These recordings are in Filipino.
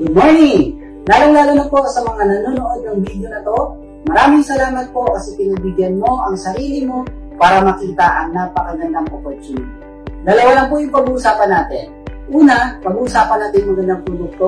Good morning! Lalong-lalo na po sa mga nanonood ng video na to. Maraming salamat po kasi pinabigyan mo ang sarili mo para makita ang napakagandang opportunity. Dalawa lang po yung pag-uusapan natin. Una, pag-uusapan natin magandang produkto.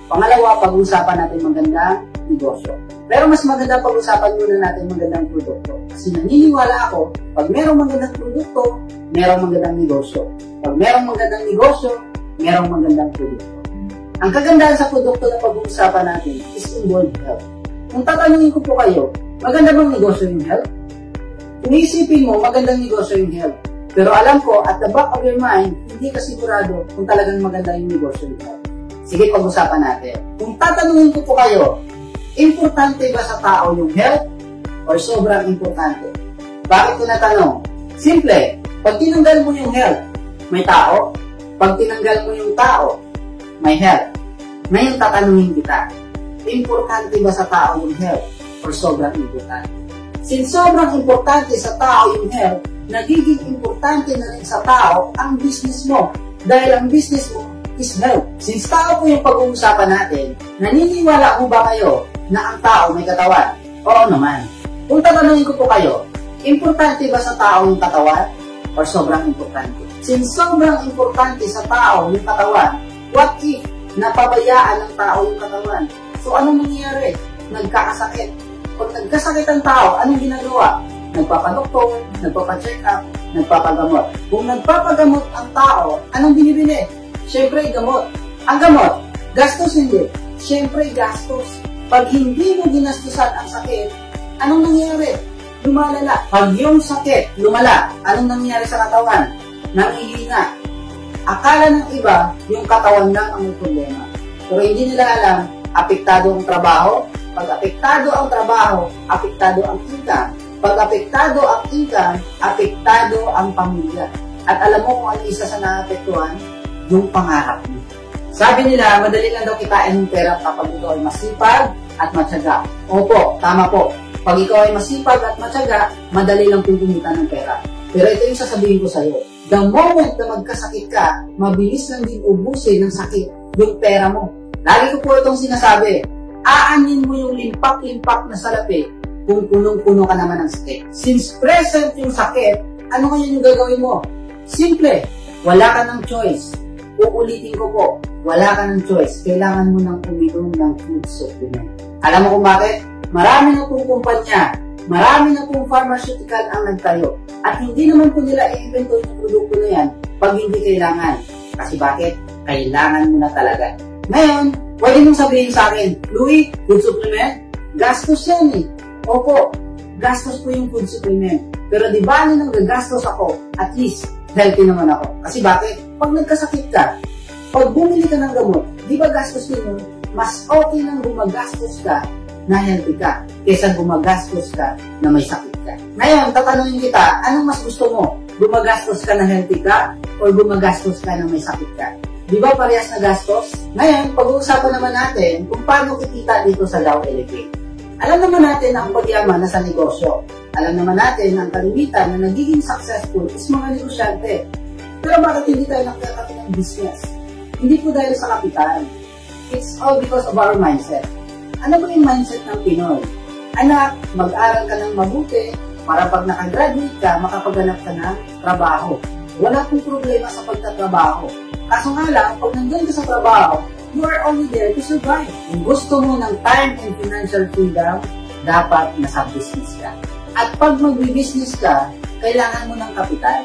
Pangalawa, pag-uusapan natin magandang negosyo. Pero mas maganda pag-usapan muna natin magandang produkto. Kasi naniniwala ako, pag merong magandang produkto, merong magandang negosyo. Pag merong magandang negosyo, merong magandang produkto. Ang kagandahan sa produkto na pag-uusapan natin is involved health. Kung tatanungin ko po kayo, maganda bang negosyo yung health? Kung isipin mo, magandang negosyo yung health. Pero alam ko, at the back of your mind, hindi ka sigurado kung talagang maganda yung negosyo yung health. Sige, pag-usapan natin. Kung tatanungin ko po kayo, importante ba sa tao yung health or sobrang importante? Bakit ko natanong? Simple, pag tinanggal mo yung health, may tao. Pag tinanggal mo yung tao, may health. Ngayon tatanungin kita, importante ba sa tao yung health or sobrang importante? Since sobrang importante sa tao yung health, nagiging importante na rin sa tao ang business mo. Dahil ang business mo is health. Since tao po yung pag-uusapan natin, naniniwala mo ba kayo na ang tao may katawan? Oo naman. Kung tatanungin ko po kayo, importante ba sa tao yung katawan or sobrang importante? Since sobrang importante sa tao yung katawan, what if napabayaan ng tao yung katawan? So anong nangyayari? Nagkakasakit. Pag nagkasakit ang tao, anong ginagawa? Nagpapadoktor, nagpapacheck up, nagpapagamot. Kung nagpapagamot ang tao, anong binibili? Siyempre, gamot. Ang gamot, gastos hindi. Siyempre, gastos. Pag hindi mo ginastusan ang sakit, anong nangyayari? Lumalala. Pag yung sakit lumala, anong nangyayari sa katawan? Nangihina. Akala ng iba, yung katawan lang ang may problema. Pero hindi nila alam, apektado ang trabaho. Pag apektado ang trabaho, apektado ang income. Pag apektado ang income, apektado ang pamilya. At alam mo kung ano isa sa naapektuhan? Yung pangarap mo. Sabi nila, madali lang daw kitain yung pera kapag ikaw ay masipag at matyaga. Opo, tama po. Pag ikaw ay masipag at matyaga, madali lang kumita ng pera. Pero ito yung sasabihin ko sa'yo. The moment na magkasakit ka, mabilis lang din ubusin ng sakit yung pera mo. Lagi ko po itong sinasabi, aanin mo yung limpak-limpak na salapi kung punong-puno ka naman ng sakit. Since present yung sakit, ano ngayon yung gagawin mo? Simple, wala ka ng choice. Uulitin ko po, wala ka ng choice. Kailangan mo nang uminom ng food supplement. Alam mo kung bakit? Marami na pong kumpanya, marami na pong pharmaceutical ang nagtayo. At hindi naman po nila i-invento yung produkto na yan pag hindi kailangan. Kasi bakit? Kailangan mo na talaga. Ngayon, pwede mong sabihin sa akin, Louie, food supplement? Gastos yan eh. Opo, gastos po yung food supplement. Pero di ba nang gagastos ako, at least, healthy naman ako. Kasi bakit? Pag nagkasakit ka, pag bumili ka ng gamot, di ba gastos din mo? Mas okay nang gumagastos ka na healthy ka kaysa gumagastos ka na may sakit ka. Ngayon, tatanungin kita, anong mas gusto mo? Gumagastos ka na healthy ka o gumagastos ka na may sakit ka? Di ba parehas na gastos? Ngayon, pag-uusapan naman natin kung paano kikita dito sa Dow Elevate. Alam naman natin na ang pagyaman nasa negosyo. Alam naman natin na ang kalimitan na nagiging successful is mga negosyante. Pero bakit hindi tayo nakakakit ng business? Hindi po dahil sa kapital. It's all because of our mindset. Ano ba yung mindset ng Pinoy? Anak, mag-aral ka ng mabuti para pag nakagraduate ka, makapaghanap ka ng trabaho. Wala pong problema sa pagtatrabaho. Kaso nga lang, pag nandun ka sa trabaho, you are only there to survive. Kung gusto mo ng time and financial freedom, dapat nasa business ka. At pag mag-business ka, kailangan mo ng kapital.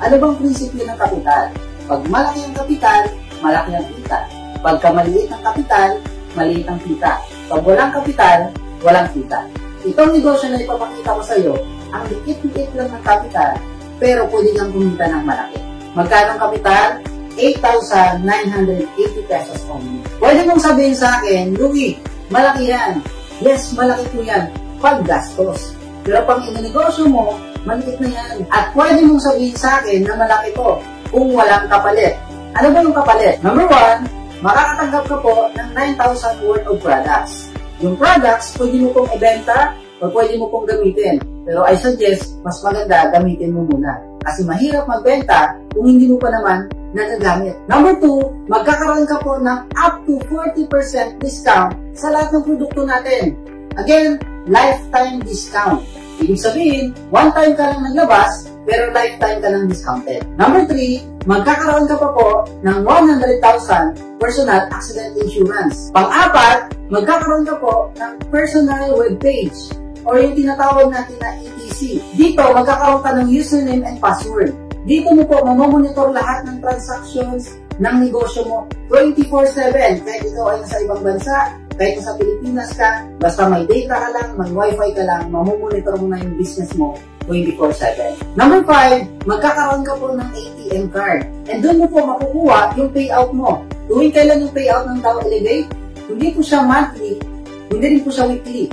Ano bang prinsipyo ng kapital? Pag malaki ang kapital, malaki ang kita. Pagka maliit ang kapital, maliit ang kita. Pag walang kapital, walang kita. Itong negosyo na ipapakita ko sa iyo, ang liit-liit lang ng kapital, pero pwede kang kumita ng malaki. Magkano ang kapital? 8,980 pesos only. Pwede mong sabihin sa akin, Louie, malaki yan. Yes, malaki po yan. Pag gastos. Pero pag inanegosyo mo, maliit na yan. At pwede mong sabihin sa akin na malaki to kung walang kapalit. Ano ba yung kapalit? Number 1, makakatanggap ka po ng 9,000 worth of products. Yung products, pwede mo pong ibenta o pwede mo pong gamitin. Pero I suggest, mas maganda gamitin mo muna. Kasi mahirap magbenta kung hindi mo pa naman nagagamit. Number 2, magkakaroon ka po ng up to 40% discount sa lahat ng produkto natin. Again, lifetime discount. Ibig sabihin, one time ka lang naglabas, pero lifetime ka lang discounted. Number 3, magkakaroon ka pa po ng 100,000 personal accident insurance. Pang-apat, magkakaroon ka po ng personal webpage or yung tinatawag natin na ETC. Dito, magkakaroon ka ng username and password. Dito mo po mamomonitor lahat ng transactions ng negosyo mo 24/7. Kahit ikaw ay nasa ibang bansa, kahit nasa Pilipinas ka, basta may data ka lang, may wifi ka lang, mamomonitor mo na yung business mo 24/7. Number 5, magkakaroon ka po ng ATM card. And doon mo po makukuha yung payout mo. Tuwing kailan yung payout ng Dow Elevate? Hindi po siya monthly, hindi rin po siya weekly.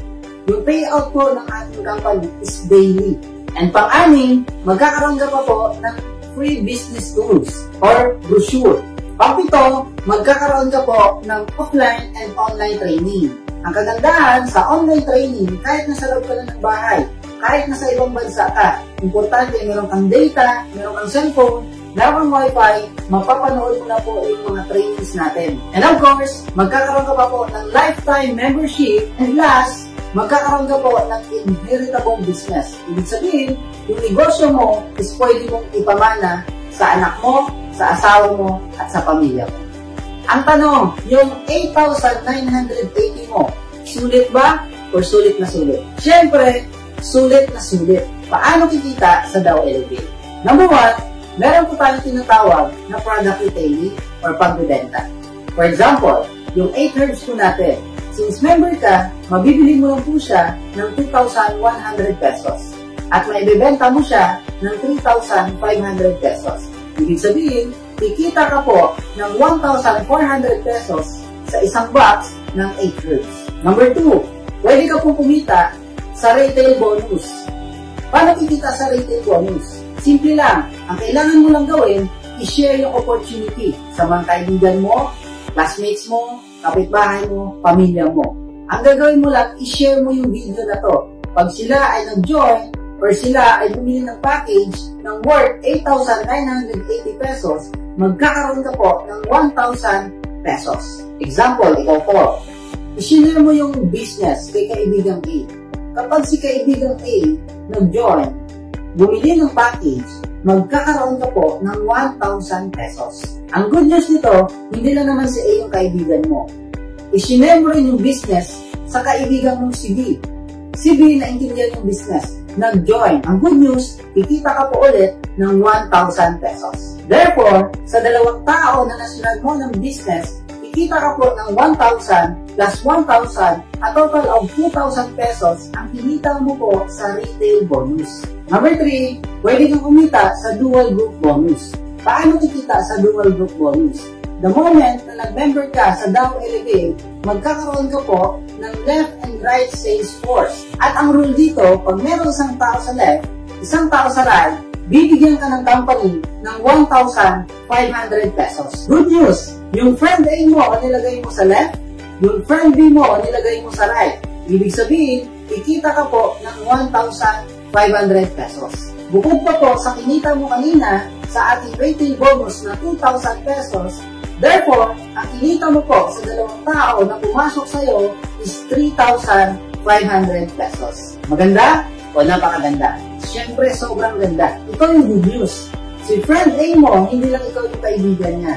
Yung payout po ng ating company is daily. And pang-anim, magkakaroon ka pa po ng free business tools or brochure. Pang-pito, magkakaroon ka po ng offline and online training. Ang kagandahan sa online training, kahit nasa loob ka lang ng bahay, kahit nasa ibang bansa ka, importante meron kang data, meron kang cellphone, meron kang wifi, mapapanood mo na po yung mga trainings natin. And of course, magkakaroon ka pa po ng lifetime membership. And last, magkakaroon ka po ng inheritable business. Ibig sabihin, yung negosyo mo is pwede mong ipamana sa anak mo, sa asawa mo, at sa pamilya mo. Ang tanong, yung 8,980 mo, sulit ba o sulit na sulit? Siyempre, sulit na sulit. Paano kikita sa Dow Elevate? Number 1, meron po tayong tinatawag na product retailing or pagbibenta. For example, yung 8 herbs po natin, since member ka, mabibili mo lang po siya ng 2,100 pesos. At maibibenta mo siya ng 3,500 pesos. Ibig sabihin, kikita ka po ng 1,400 pesos sa isang box ng 8 herbs. Number 2, pwede ka pong kumita sa retail bonus. Paano kikita sa retail bonus? Simple lang. Ang kailangan mo lang gawin, i-share yung opportunity sa mga kaibigan mo, classmates mo, kapitbahay mo, pamilya mo. Ang gagawin mo lang, i-share mo yung video na to. Pag sila ay nag-join or sila ay bumili ng package ng worth 8,980 pesos, magkakaroon ka po ng 1,000 pesos. Example, ikaw po. I-share mo yung business kay kaibigang A. Kapag si kaibigang A nag-join, bumili ng package, magkakaroon ka po ng 1,000 pesos. Ang good news nito, hindi lang naman si A yung kaibigan mo. I-share mo rin yung business sa kaibigan mong si B. Si B naintindihan yung business, nag-join. Ang good news, kikita ka po ulit ng 1,000 pesos. Therefore, sa dalawang tao na nasunod mo ng business, kikita ka po ng 1,000 plus 1,000, a total of 2,000 pesos ang kinita mo po sa retail bonus. Number 3, pwede kang kumita sa dual group bonus. Paano kikita sa dual group bonus? The moment na nag-member ka sa Dow Elevate, magkakaroon ka po ng left and right sales force. At ang rule dito, pag meron isang tao sa left, isang tao sa right, bibigyan ka ng company ng 1,500 pesos. Good news! Yung friend A mo ang nilagay mo sa left, yung friend B mo ang nilagay mo sa right. Ibig sabihin, kikita ka po ng 1,500 pesos. Bukod pa po sa kinita mo kanina sa ating retail bonus na 2,000 pesos, therefore, ang kinita mo po sa dalawang tao na pumasok sa'yo is 3,500 pesos. Maganda o napakaganda? Siyempre, sobrang ganda. Ito yung good news. Si friend A mo, hindi lang ikaw yung kaibigan niya.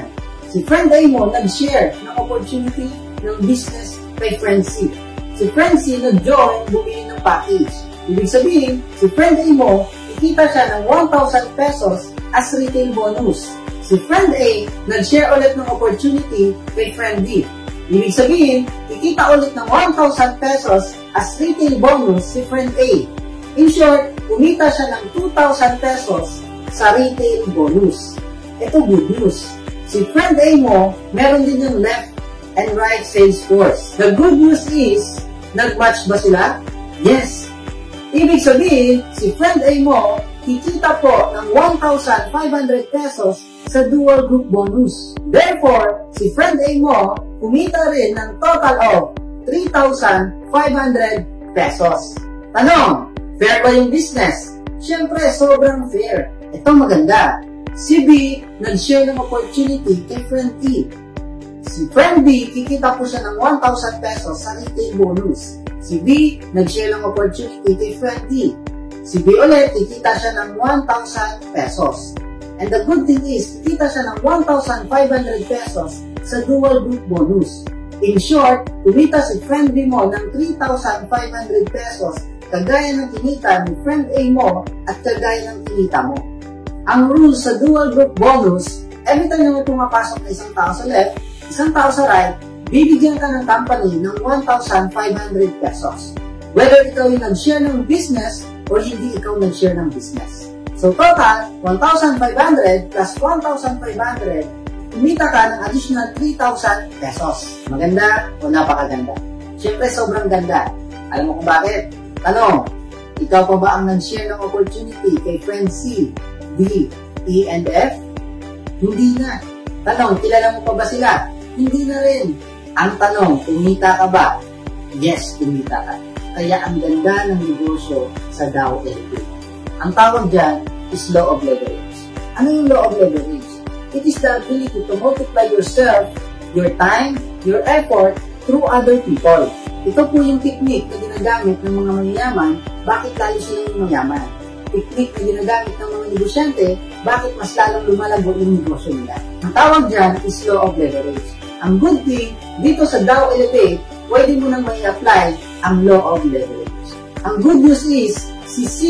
Si friend A mo nag-share ng opportunity ng business kay friend C. Si friend C nag-join, bumili ng package. Ibig sabihin, si friend A mo, kikita siya ng 1,000 pesos as retail bonus. Si friend A, nag-share ulit ng opportunity kay friend B. Ibig sabihin, kikita ulit ng 1,000 pesos as retail bonus si friend A. In short, kumita siya ng 2,000 pesos sa retail bonus. Ito good news. Si friend A mo, meron din yung left and right sales force. The good news is, nag-match ba sila? Yes. Ibig sabihin, si friend A mo, kikita po ng 1,500 pesos sa dual group bonus. Therefore, si friend A mo, kumita rin ng total of 3,500 pesos. Tanong, fair ba yung business? Siyempre, sobrang fair. Ito maganda. Si B, nag-share ng opportunity kay friend E. Si friend B, kikita po siya ng 1,000 pesos sa retail bonus. Si B, nag-share ng opportunity kay friend D. Si B ulit, kikita siya ng 1,000 pesos. And the good thing is, kikita siya ng 1,500 pesos sa dual group bonus. In short, kumita si friend B mo ng 3,500 pesos kagaya ng kinita ni friend A mo at kagaya ng kinita mo. Ang rules sa dual group bonus, every time na pumapasok na isang tao sa left, isang tao sa right, bibigyan ka ng company ng 1,500 pesos. Whether ikaw yung nag-share ng business or hindi ikaw nag-share ng business. So total, 1,500 plus 1,500, kumita ka ng additional 3,000 pesos. Maganda o napakaganda? Siyempre, sobrang ganda. Alam mo kung bakit? Tanong, ikaw pa ba ang nag-share ng opportunity kay friend C, D, E, and F? Hindi na. Tanong, kilala mo pa ba sila? Hindi na rin. Ang tanong, kumita ka ba? Yes, kumita ka. Kaya ang ganda ng negosyo sa Dow Elevate. Ang tawag dyan is law of leverage. Ano yung law of leverage? It is the ability to multiply yourself, your time, your effort through other people. Ito po yung technique na ginagamit ng mga mayayaman, bakit lalo silang mayaman. Technique na ginagamit ng mga negosyante, bakit mas lalong lumalago yung negosyo nila. Ang tawag dyan is law of leverage. Ang good thing, dito sa Dow Elevate, pwede mo nang may apply ang law of leverage. Ang good news is, si C,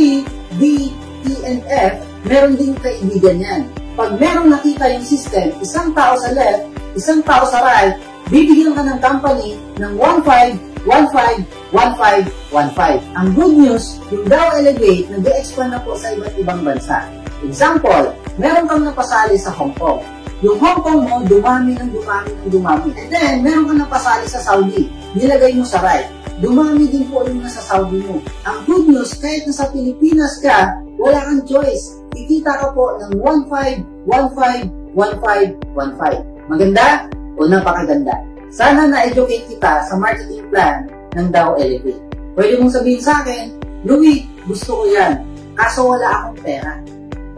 D, E, and F, meron din kaibigan yan. Pag merong nakita yung system, isang tao sa left, isang tao sa right, bibigyan ka ng company ng 1,500, 1,500, 1,500, 1,500. Ang good news, yung Dow Elevate nag-expand na po sa iba't ibang bansa. Example, meron kang napasali sa Hong Kong. Yung Hong Kong mo, dumami ng dumami ng dumami. And then, meron kang napasali sa Saudi. Nilagay mo sa right. Dumami din po yung nasa Saudi mo. Ang good news, kahit nasa Pilipinas ka, wala kang choice. Kikita ka po ng 1,500, 1,500, 1,500, 1,500. Maganda o napakaganda? Sana na-educate kita sa marketing plan ng Dow Elevate. Pwede mong sabihin sa akin, Louie, gusto ko yan. Kaso wala akong pera.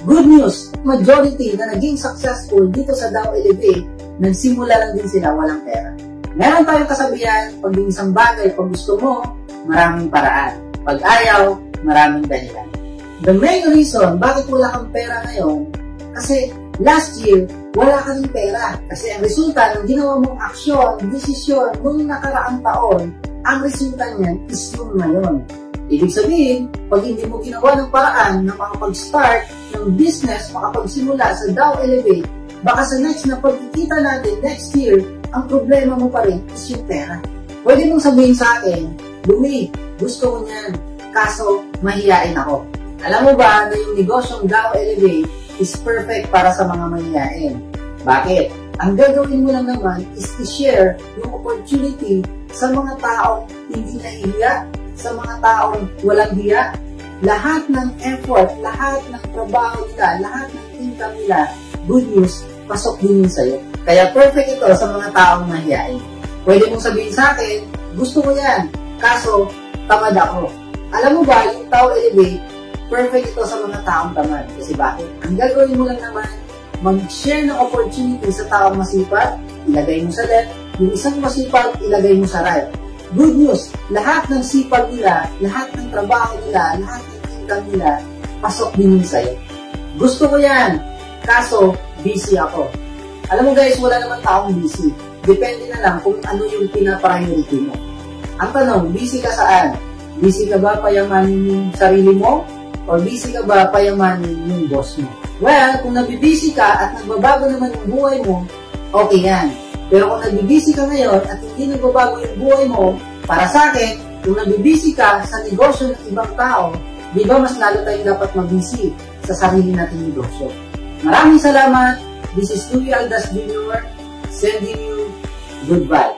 Good news, majority na naging successful dito sa Dow Elevate, nagsimula lang din sila walang pera. Meron tayong kasabihan, pag yung isang bagay, pag gusto mo, maraming paraan. Pag ayaw, maraming dahilan. The main reason bakit wala kang pera ngayon, kasi last year, wala ka ng pera. Kasi ang resulta ng ginawa mong aksyon, desisyon, noong nakaraang taon, ang resulta niyan is yung ngayon. Ibig sabihin, pag hindi mo ginawa ng paraan na makapag-start ng business, makapagsimula sa Dow Elevate, baka sa next na pagkikita natin next year, ang problema mo pa rin is yung pera. Pwede mong sabihin sa akin, Louie, gusto ko niyan, kaso mahihain ako. Alam mo ba na yung negosyong Dow Elevate is perfect para sa mga mahihain? Bakit? Ang gagawin mo lang naman is i-share yung opportunity sa mga taong hindi nahihiya, sa mga taong walang hiya. Lahat ng effort, lahat ng trabaho nila, lahat ng income nila, good news, pasok din yun sa'yo. Kaya perfect ito sa mga taong mahihain. Pwede mong sabihin sa akin, gusto ko yan, kaso tamad ako. Alam mo ba, yung Dow Elevate, perfect ito sa mga taong tamad. Kasi bakit? Ang gagawin mo lang naman, mag-share ng opportunity sa taong masipag, ilagay mo sa left, yung isang masipag, ilagay mo sa right. Good news, lahat ng sipag nila, lahat ng trabaho nila, lahat ng income nila, pasok din yun sa'yo. Gusto ko yan, kaso busy ako. Alam mo guys, wala naman taong busy. Depende na lang kung ano yung pinapriority mo. Ang tanong, busy ka saan? Busy ka ba payamanin yung sarili mo? O busy ka ba payamanin yung boss mo? Well, kung nabibusy ka at nagbabago naman yung buhay mo, okay yan. Pero kung nabibusy ka ngayon at hindi nagbabago yung buhay mo, para sa akin, kung nabibusy ka sa negosyo ng ibang tao, di ba mas lalo tayong dapat mabusy sa sarili nating negosyo? Maraming salamat. This is Louie Aldas Jr. sending you goodbye.